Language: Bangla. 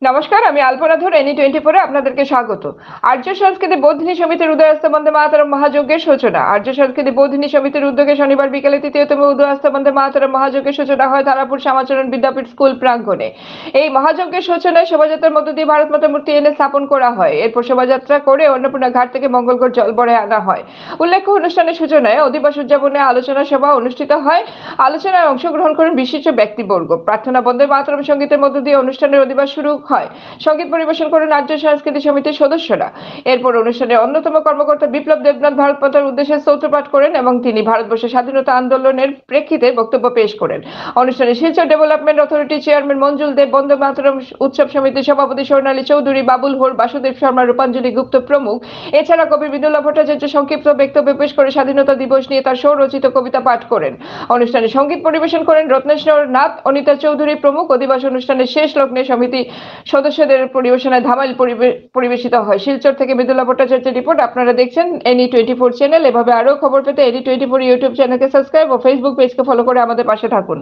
নমস্কার, আমি আলপনা ধর এনি 24 আপনাদেরকে স্বাগত। আর্য সংস্কৃতি বোধিনী সমিতির উদয়াস্ত বন্দে মাতরম মহাযজ্ঞের সূচনা। আর্য সংস্কৃতি বোধিনী সমিতির উদ্যোগে শনিবার বিকেলে ৩য়তম উদয়াস্ত বন্দে মাতরম মহাযজ্ঞের সূচনা হয় তারাপুর শ্যামাচরণ বিদ্যাপীঠ স্কুল প্রাঙ্গণে। এই মহাযজ্ঞের সূচনায় শোভাযাত্রার মধ্য দিয়ে ভারত মাতা মূর্তি এনে স্থাপন করা হয়। এরপর শোভাযাত্রা করে অন্নপূর্ণা ঘাট থেকে মঙ্গলগড় জলবরে আনা হয়। উল্লেখ্য, অনুষ্ঠানের সূচনায় অধিবাস উদযাপনে আলোচনা সভা অনুষ্ঠিত হয়। আলোচনায় অংশগ্রহণ করেন বিশিষ্ট ব্যক্তিবর্গ। প্রার্থনা বন্দে মাতরম সঙ্গীতের মধ্য দিয়ে অনুষ্ঠানের অধিবাস শুরু হয়। সঙ্গীত পরিবেশন করেন আর্য সংস্কৃতি সমিতির সদস্যরা। এরপর অনুষ্ঠানের অন্যতম কর্মকর্তা বিপ্লব দেবনাথ ভারত মাতার উদ্দেশ্যে স্তোত্র পাঠ করেন এবং তিনি ভারতবর্ষের স্বাধীনতা আন্দোলনের প্রেক্ষিতে বক্তব্য পেশ করেন। অনুষ্ঠানে Silchar development authority chairman Manjul Deb, Vande Mataram উৎসব সমিতির সভাপতি স্বর্ণালী চৌধুরী, বাবুল হোর, বাসুদেব শর্মা, রূপাঞ্জলি গুপ্ত প্রমুখ। এছাড়া কবি বিদুলা ভট্টাচার্য সংক্ষিপ্ত বক্তব্য পেশ করে স্বাধীনতা দিবস নিয়ে তার স্বরচিত কবিতা পাঠ করেন। অনুষ্ঠানে সঙ্গীত পরিবেশন করেন রত্নেশ্বর নাথ, অনিতা চৌধুরী প্রমুখ। অধিবাস অনুষ্ঠানের শেষ লগ্নে সমিতি সদস্যদের পরিবেশনায় ধামাইল পরিবেশিত হয়। শিলচর থেকে বিদুলা ভট্টাচার্যের রিপোর্ট। আপনারা দেখছেন এনি 24 চ্যানেল। এভাবে আরো খবর পেতে এনি 24 ইউটিউব চ্যানেলকে সাবস্ক্রাইব ও ফেসবুক পেজকে ফলো করে আমাদের পাশে থাকুন।